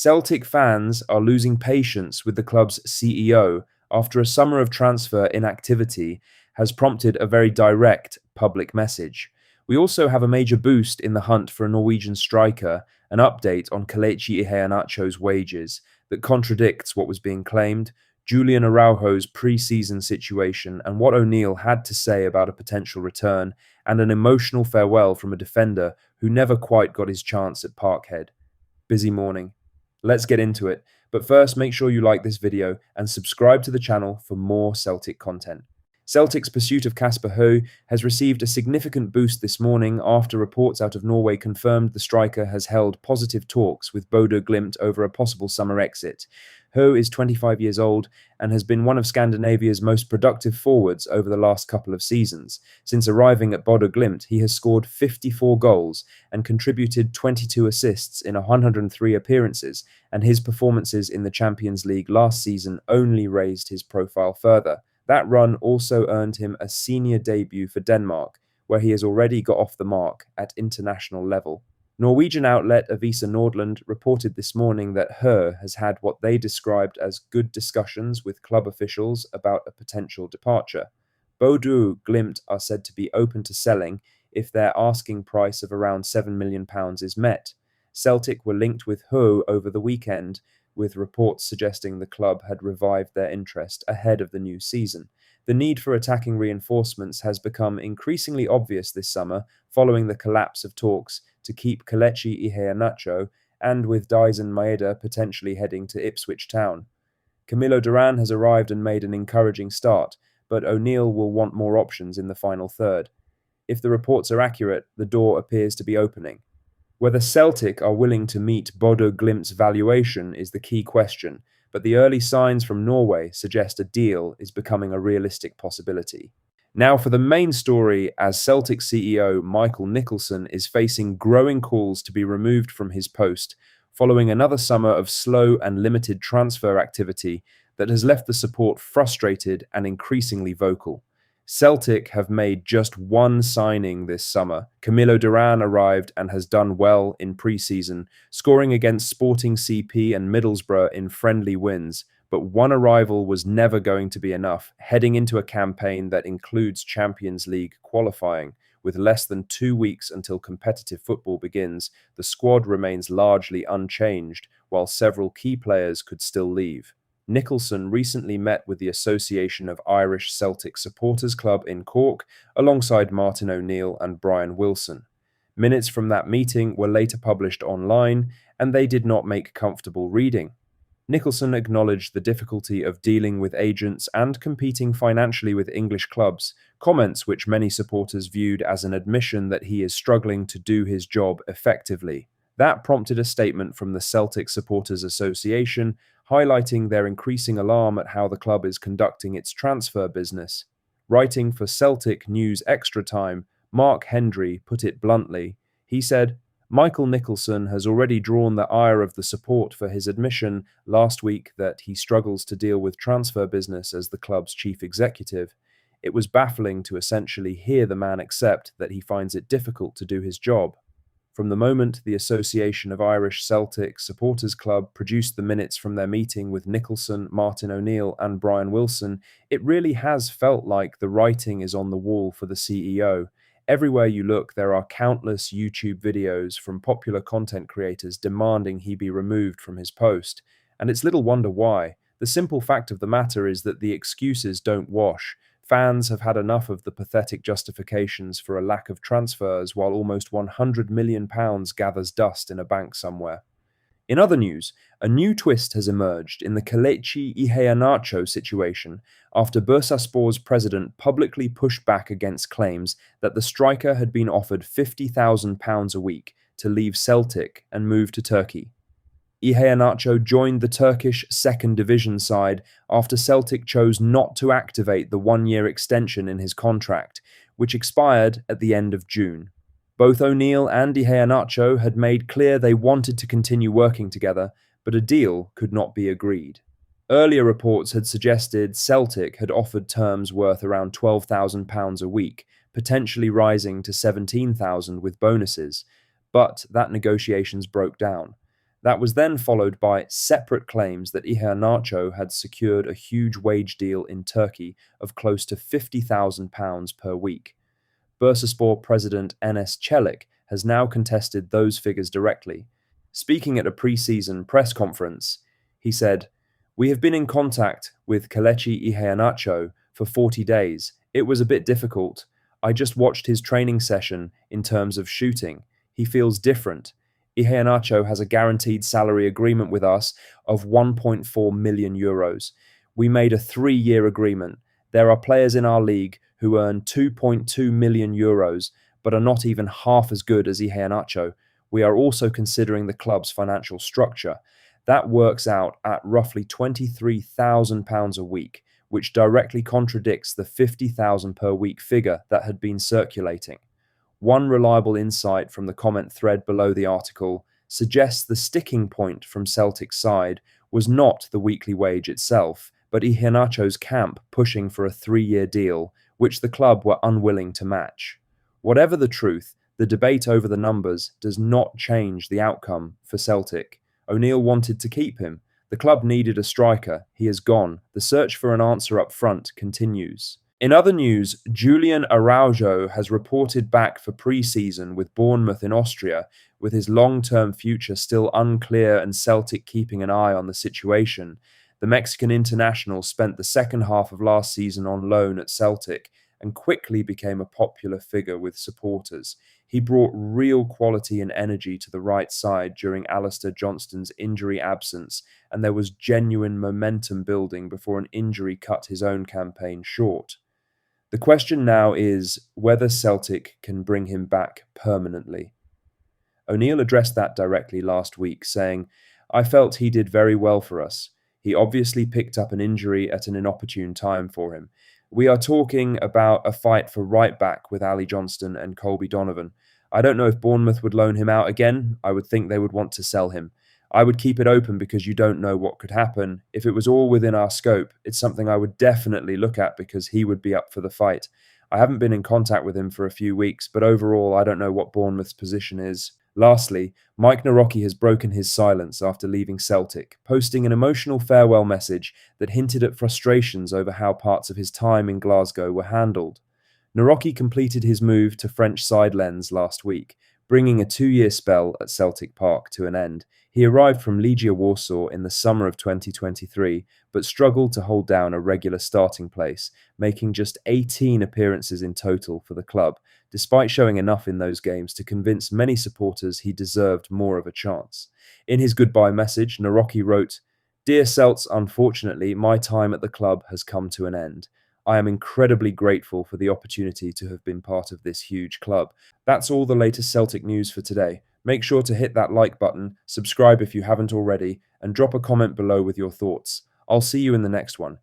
Celtic fans are losing patience with the club's CEO after a summer of transfer inactivity has prompted a very direct public message. We also have a major boost in the hunt for a Norwegian striker, an update on Kelechi Iheanacho's wages that contradicts what was being claimed, Julian Araujo's pre-season situation and what O'Neill had to say about a potential return, and an emotional farewell from a defender who never quite got his chance at Parkhead. Busy morning. Let's get into it, but first make sure you like this video and subscribe to the channel for more Celtic content. Celtic's pursuit of Casper has received a significant boost this morning after reports out of Norway confirmed the striker has held positive talks with Bodø Glimt over a possible summer exit. Ho is 25 years old and has been one of Scandinavia's most productive forwards over the last couple of seasons. Since arriving at Bodø Glimt, he has scored 54 goals and contributed 22 assists in 103 appearances, and his performances in the Champions League last season only raised his profile further. That run also earned him a senior debut for Denmark, where he has already got off the mark at international level. Norwegian outlet Avisa Nordland reported this morning that Hø has had what they described as good discussions with club officials about a potential departure. Bodø Glimt are said to be open to selling if their asking price of around £7 million is met. Celtic were linked with Hø over the weekend, with reports suggesting the club had revived their interest ahead of the new season. The need for attacking reinforcements has become increasingly obvious this summer following the collapse of talks to keep Kelechi Iheanacho, and with Dyson Maeda potentially heading to Ipswich Town. Camilo Duran has arrived and made an encouraging start, but O'Neill will want more options in the final third. If the reports are accurate, the door appears to be opening. Whether Celtic are willing to meet Bodø Glimt's valuation is the key question, but the early signs from Norway suggest a deal is becoming a realistic possibility. Now for the main story, as Celtic CEO Michael Nicholson is facing growing calls to be removed from his post following another summer of slow and limited transfer activity that has left the support frustrated and increasingly vocal. Celtic have made just one signing this summer. Camilo Duran arrived and has done well in pre-season, scoring against Sporting CP and Middlesbrough in friendly wins. But one arrival was never going to be enough, heading into a campaign that includes Champions League qualifying. With less than 2 weeks until competitive football begins, the squad remains largely unchanged, while several key players could still leave. Nicholson recently met with the Association of Irish Celtic Supporters Club in Cork, alongside Martin O'Neill and Brian Wilson. Minutes from that meeting were later published online, and they did not make comfortable reading. Nicholson acknowledged the difficulty of dealing with agents and competing financially with English clubs, comments which many supporters viewed as an admission that he is struggling to do his job effectively. That prompted a statement from the Celtic Supporters Association, highlighting their increasing alarm at how the club is conducting its transfer business. Writing for Celtic News Extra Time, Mark Hendry put it bluntly. He said, Michael Nicholson has already drawn the ire of the support for his admission last week that he struggles to deal with transfer business as the club's chief executive. It was baffling to essentially hear the man accept that he finds it difficult to do his job. From the moment the Association of Irish Celtic Supporters Club produced the minutes from their meeting with Nicholson, Martin O'Neill and Brian Wilson, it really has felt like the writing is on the wall for the CEO. Everywhere you look, there are countless YouTube videos from popular content creators demanding he be removed from his post. And it's little wonder why. The simple fact of the matter is that the excuses don't wash. Fans have had enough of the pathetic justifications for a lack of transfers while almost £100 million gathers dust in a bank somewhere. In other news, a new twist has emerged in the Kelechi Iheanacho situation after Bursaspor's president publicly pushed back against claims that the striker had been offered £50,000 a week to leave Celtic and move to Turkey. Iheanacho joined the Turkish second division side after Celtic chose not to activate the one-year extension in his contract, which expired at the end of June. Both O'Neill and Iheanacho had made clear they wanted to continue working together, but a deal could not be agreed. Earlier reports had suggested Celtic had offered terms worth around £12,000 a week, potentially rising to £17,000 with bonuses, but that negotiations broke down. That was then followed by separate claims that Iheanacho had secured a huge wage deal in Turkey of close to £50,000 per week. Bursaspor president Enes Çelik has now contested those figures directly. Speaking at a pre-season press conference, he said, "We have been in contact with Kelechi Iheanacho for 40 days. It was a bit difficult. I just watched his training session in terms of shooting. He feels different. Iheanacho has a guaranteed salary agreement with us of €1.4 million. We made a 3-year agreement. There are players in our league who earn €2.2 million, but are not even half as good as Iheanacho. We are also considering the club's financial structure. That works out at roughly £23,000 a week, which directly contradicts the 50,000 per week figure that had been circulating." One reliable insight from the comment thread below the article suggests the sticking point from Celtic's side was not the weekly wage itself, but Iheanacho's camp pushing for a 3-year deal, which the club were unwilling to match. Whatever the truth, the debate over the numbers does not change the outcome for Celtic. O'Neill wanted to keep him. The club needed a striker. He is gone. The search for an answer up front continues. In other news, Julian Araujo has reported back for pre-season with Bournemouth in Austria, with his long-term future still unclear and Celtic keeping an eye on the situation. The Mexican international spent the second half of last season on loan at Celtic and quickly became a popular figure with supporters. He brought real quality and energy to the right side during Alistair Johnston's injury absence, and there was genuine momentum building before an injury cut his own campaign short. The question now is whether Celtic can bring him back permanently. O'Neill addressed that directly last week, saying, "I felt he did very well for us. He obviously picked up an injury at an inopportune time for him. We are talking about a fight for right back with Ali Johnston and Colby Donovan. I don't know if Bournemouth would loan him out again. I would think they would want to sell him. I would keep it open because you don't know what could happen. If it was all within our scope, it's something I would definitely look at because he would be up for the fight. I haven't been in contact with him for a few weeks, but overall, I don't know what Bournemouth's position is." Lastly, Mike Nawrocki has broken his silence after leaving Celtic, posting an emotional farewell message that hinted at frustrations over how parts of his time in Glasgow were handled. Nawrocki completed his move to French side Lens last week, bringing a 2-year spell at Celtic Park to an end. He arrived from Legia Warsaw in the summer of 2023, but struggled to hold down a regular starting place, making just 18 appearances in total for the club, despite showing enough in those games to convince many supporters he deserved more of a chance. In his goodbye message, Nawrocki wrote, "Dear Celts, unfortunately, my time at the club has come to an end. I am incredibly grateful for the opportunity to have been part of this huge club." That's all the latest Celtic news for today. Make sure to hit that like button, subscribe if you haven't already, and drop a comment below with your thoughts. I'll see you in the next one.